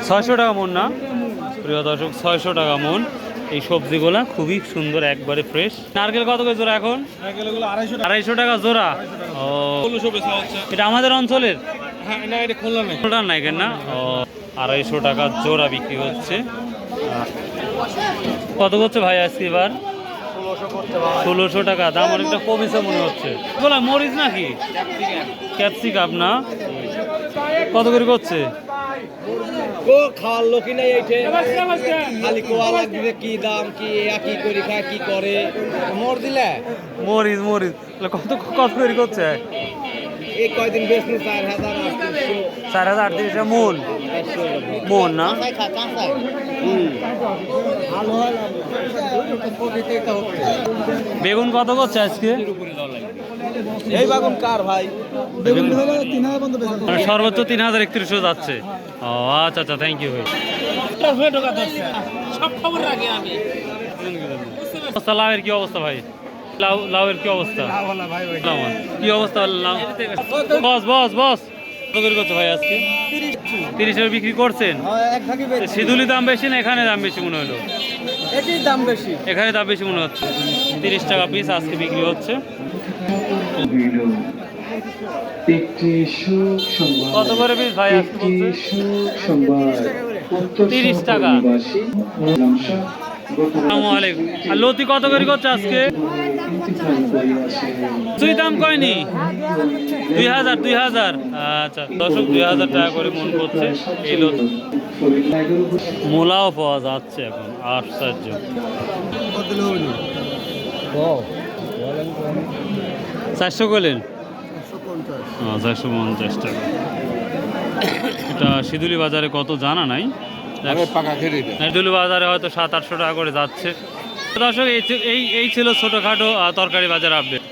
600 টাকা মন না প্রিয় দর্শক, 600 টাকা মন। এই সবজিগুলা খুবই সুন্দর, একবারে ফ্রেশ। নারকেল কত করে জোড়া এখন? 250 টাকা জোড়া। ও, এটা আমাদের অঞ্চলের? খুলনার নাই কেন না? ও, 250 টাকা জোড়া বিক্রি হচ্ছে। কত করছে ভাই আজকে এবার? 1600 টাকা। দাম অনেকটা কমেছে মনে হচ্ছে। বলা মরিচ নাকি ক্যাপসিকাম না? কত করে করছে? খাওয়ার লোকই নাই এইটে, খালি কোয়া লাগবে কি দাম, কি কি করি খায় কি করে মোর দিলে মরিচ মরিচ কত কত করে করছে? এই কয়দিন বেশি 4000 মন মন না? বেগুন কত করছে আজকে? এই বাগুন কার ভাই? মানে সর্বোচ্চ 3031 যাচ্ছে। ও আচ্ছা আচ্ছা, থ্যাংক ইউ ভাই। অবস্থা লাউয়ের কি অবস্থা ভাই? লাউয়ের কি অবস্থা? কি অবস্থা? বস বস বস কত করে করছে ভাই আজকে? 30 বিক্রি করছেন? সিধুলি দাম বেশি না এখানে দাম বেশি মনে হলো? দাম বেশি, এখানে দাম বেশি মনে হচ্ছে। 30 টাকা পিস আজকে বিক্রি হচ্ছে। কত করে পিস ভাই আজকে বলছে? 30 টাকা। আসসালামু আলাইকুম। আর লতি কত করে করছে আজকে? তুই দাম কয়নি? 2000। আচ্ছা দর্শক, 2000 টাকা করে মন করছে এই লতি। মূলাও পাওয়া যাচ্ছে এখন, আশ্চর্য। 400 করলেন? 450 টাকা। এটা সিধুলি বাজারে কত জানা নাই। সিধুলি বাজারে হয়তো 700-800 টাকা করে যাচ্ছে। দর্শক, এই ছিল ছোটোখাটো তরকারি বাজার আপডেট।